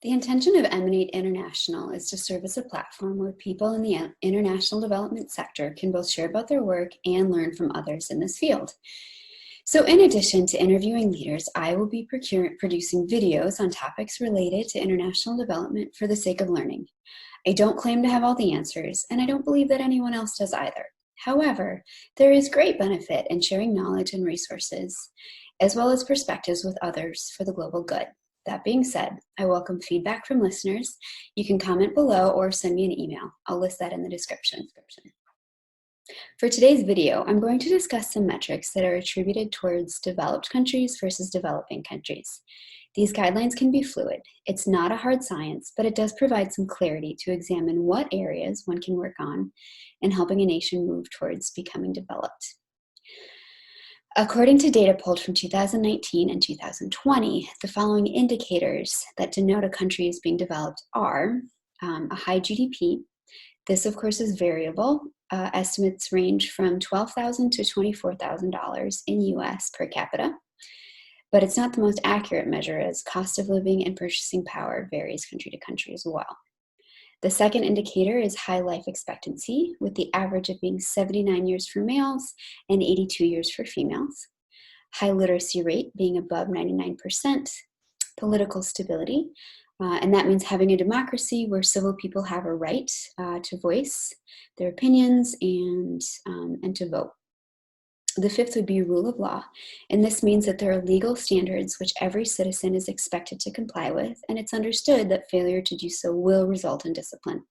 The intention of Emanate International is to serve as a platform where people in the international development sector can both share about their work and learn from others in this field. So in addition to interviewing leaders, I will be producing videos on topics related to international development for the sake of learning. I don't claim to have all the answers, and I don't believe that anyone else does either. However, there is great benefit in sharing knowledge and resources, as well as perspectives with others for the global good. That being said, I welcome feedback from listeners. You can comment below or send me an email. I'll list that in the description. For today's video, I'm going to discuss some metrics that are attributed towards developed countries versus developing countries. These guidelines can be fluid. It's not a hard science, but it does provide some clarity to examine what areas one can work on in helping a nation move towards becoming developed. According to data pulled from 2019 and 2020, the following indicators that denote a country as being developed are a high GDP. This, of course, is variable. Estimates range from $12,000 to $24,000 in US per capita, but it's not the most accurate measure as cost of living and purchasing power varies country to country as well. The second indicator is high life expectancy, with the average of being 79 years for males and 82 years for females. High literacy rate being above 99%. Political stability, and that means having a democracy where civil people have a right to voice their opinions and to vote. The fifth would be rule of law, and this means that there are legal standards which every citizen is expected to comply with, and it's understood that failure to do so will result in discipline.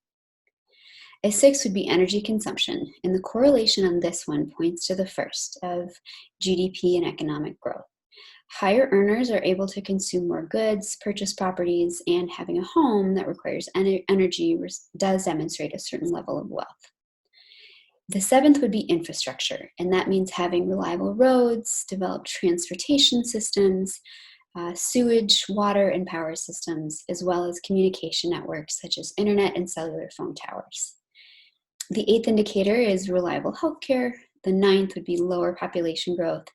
A sixth would be energy consumption, and the correlation on this one points to the first of GDP and economic growth. Higher earners are able to consume more goods, purchase properties, and having a home that requires energy does demonstrate a certain level of wealth. The seventh would be infrastructure, and that means having reliable roads, developed transportation systems, sewage, water, and power systems, as well as communication networks such as internet and cellular phone towers. The eighth indicator is reliable healthcare. The ninth would be lower population growth,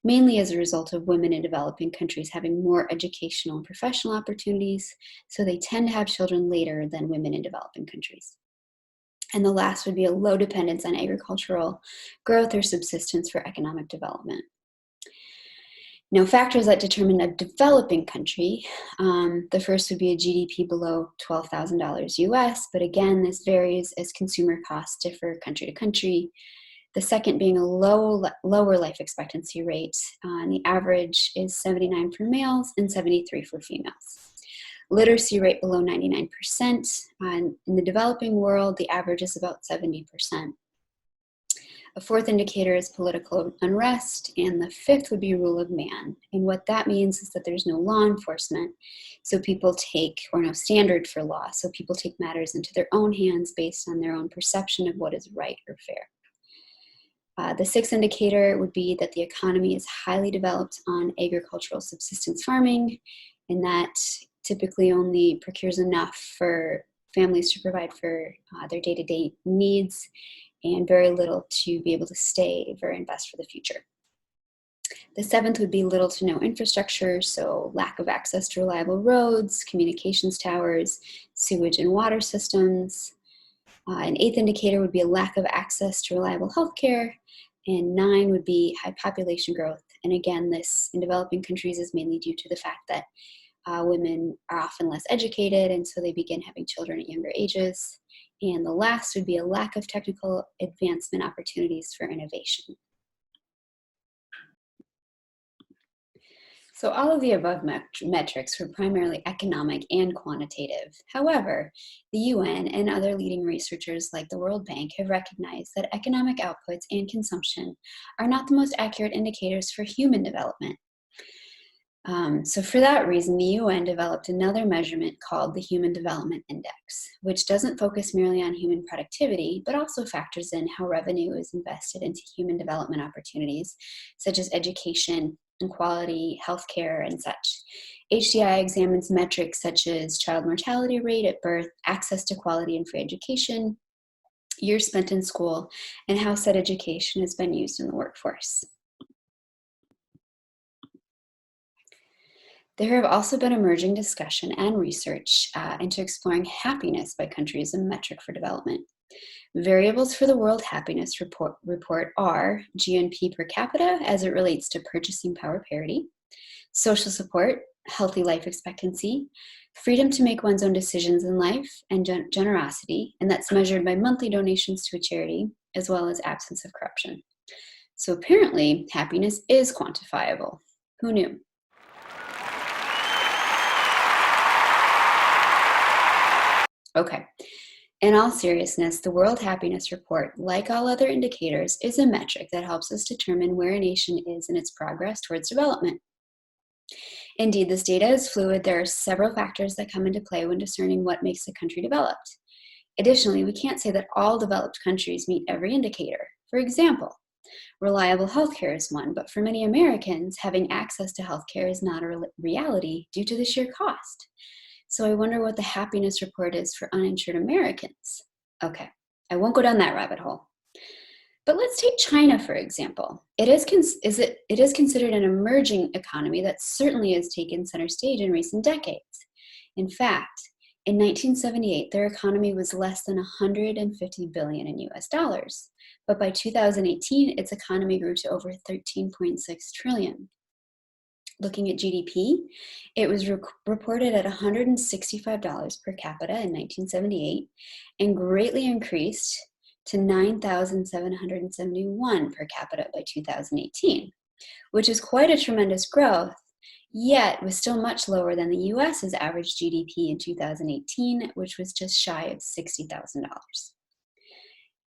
mainly as a result of women in developing countries having more educational and professional opportunities, so they tend to have children later than women in developing countries. And the last would be a low dependence on agricultural growth or subsistence for economic development. Now, factors that determine a developing country, the first would be a GDP below $12,000 US, but again, this varies as consumer costs differ country to country. The second being a lower life expectancy rate, and the average is 79 for males and 73 for females. Literacy rate below 99%. In the developing world, the average is about 70%. A fourth indicator is political unrest, and the fifth would be rule of man. And what that means is that there's no law enforcement, or no standard for law, so people take matters into their own hands based on their own perception of what is right or fair. The sixth indicator would be that the economy is highly developed on agricultural subsistence farming, and that typically only procures enough for families to provide for their day-to-day needs and very little to be able to save or invest for the future. The seventh would be little to no infrastructure, so lack of access to reliable roads, communications towers, sewage and water systems. An eighth indicator would be a lack of access to reliable healthcare, and 9 would be high population growth. And again, this in developing countries is mainly due to the fact that women are often less educated, and so they begin having children at younger ages. And the last would be a lack of technical advancement opportunities for innovation. So all of the above metrics were primarily economic and quantitative. However, the UN and other leading researchers like the World Bank have recognized that economic outputs and consumption are not the most accurate indicators for human development. So for that reason, the UN developed another measurement called the Human Development Index, which doesn't focus merely on human productivity, but also factors in how revenue is invested into human development opportunities, such as education, equality, healthcare, and such. HDI examines metrics such as child mortality rate at birth, access to quality and free education, years spent in school, and how said education has been used in the workforce. There have also been emerging discussion and research into exploring happiness by country as a metric for development. Variables for the World Happiness Report are GNP per capita as it relates to purchasing power parity, social support, healthy life expectancy, freedom to make one's own decisions in life, and generosity, and that's measured by monthly donations to a charity, as well as absence of corruption. So apparently, happiness is quantifiable. Who knew? Okay. In all seriousness, the World Happiness Report, like all other indicators, is a metric that helps us determine where a nation is in its progress towards development. Indeed, this data is fluid. There are several factors that come into play when discerning what makes a country developed. Additionally, we can't say that all developed countries meet every indicator. For example, reliable healthcare is one, but for many Americans, having access to healthcare is not a reality due to the sheer cost. So I wonder what the happiness report is for uninsured Americans. Okay, I won't go down that rabbit hole. But let's take China, for example. It is considered an emerging economy that certainly has taken center stage in recent decades. In fact, in 1978, their economy was less than 150 billion in US dollars. But by 2018, its economy grew to over 13.6 trillion. Looking at GDP, it was reported at $165 per capita in 1978 and greatly increased to $9,771 per capita by 2018, which is quite a tremendous growth, yet was still much lower than the US's average GDP in 2018, which was just shy of $60,000.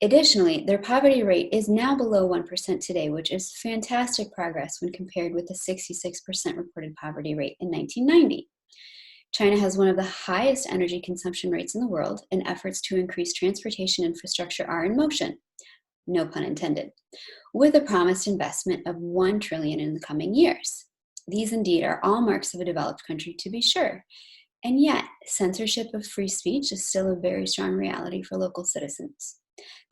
Additionally, their poverty rate is now below 1% today, which is fantastic progress when compared with the 66% reported poverty rate in 1990. China has one of the highest energy consumption rates in the world, and efforts to increase transportation infrastructure are in motion, no pun intended, with a promised investment of $1 trillion in the coming years. These indeed are all marks of a developed country, to be sure, and yet censorship of free speech is still a very strong reality for local citizens.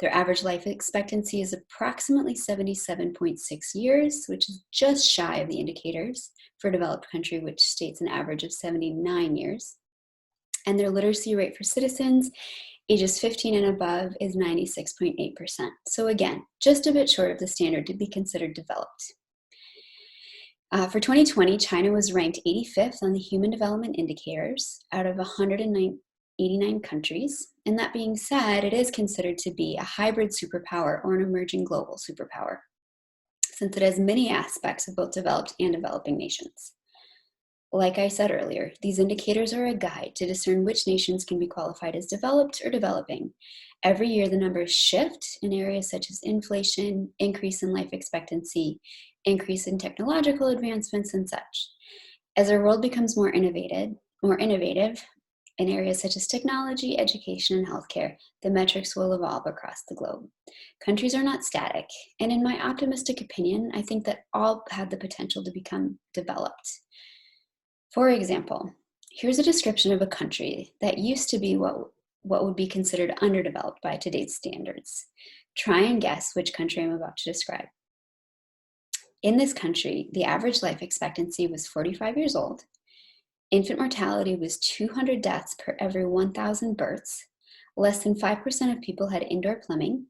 Their average life expectancy is approximately 77.6 years, which is just shy of the indicators for a developed country, which states an average of 79 years. And their literacy rate for citizens ages 15 and above is 96.8%. So again, just a bit short of the standard to be considered developed. For 2020, China was ranked 85th on the Human Development Indicators out of 189 countries. And that being said, it is considered to be a hybrid superpower or an emerging global superpower, since it has many aspects of both developed and developing nations. Like I said earlier, these indicators are a guide to discern which nations can be qualified as developed or developing. Every year, the numbers shift in areas such as inflation, increase in life expectancy, increase in technological advancements, and such. As our world becomes more innovative in areas such as technology, education, and healthcare, the metrics will evolve across the globe. Countries are not static, and in my optimistic opinion, I think that all have the potential to become developed. For example, here's a description of a country that used to be what would be considered underdeveloped by today's standards. Try and guess which country I'm about to describe. In this country, the average life expectancy was 45 years old. Infant mortality was 200 deaths per every 1,000 births. Less than 5% of people had indoor plumbing,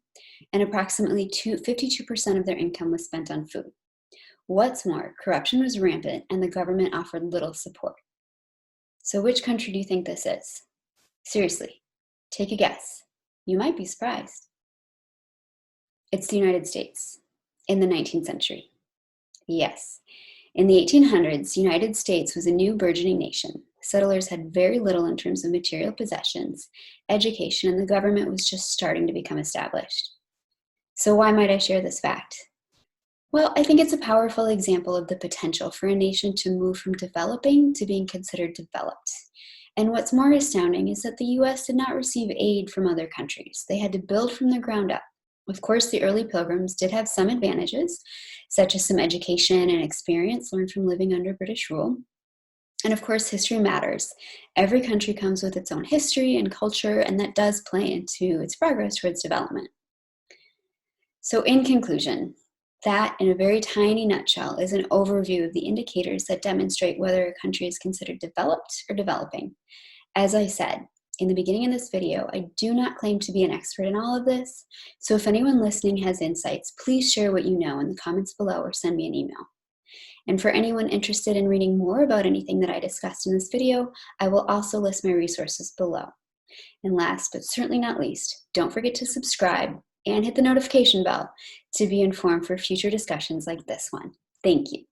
and approximately 52% of their income was spent on food. What's more, corruption was rampant and the government offered little support. So which country do you think this is? Seriously, take a guess. You might be surprised. It's the United States in the 19th century. Yes. In the 1800s, the United States was a new burgeoning nation. Settlers had very little in terms of material possessions, education, and the government was just starting to become established. So why might I share this fact? Well, I think it's a powerful example of the potential for a nation to move from developing to being considered developed. And what's more astounding is that the US did not receive aid from other countries. They had to build from the ground up. Of course, the early pilgrims did have some advantages, such as some education and experience learned from living under British rule. And of course, history matters. Every country comes with its own history and culture, and that does play into its progress towards development. So in conclusion, That, in a very tiny nutshell, is an overview of the indicators that demonstrate whether a country is considered developed or developing. As I said in the beginning of this video, I do not claim to be an expert in all of this, so if anyone listening has insights, please share what you know in the comments below or send me an email. And for anyone interested in reading more about anything that I discussed in this video, I will also list my resources below. And last but certainly not least, don't forget to subscribe and hit the notification bell to be informed for future discussions like this one. Thank you.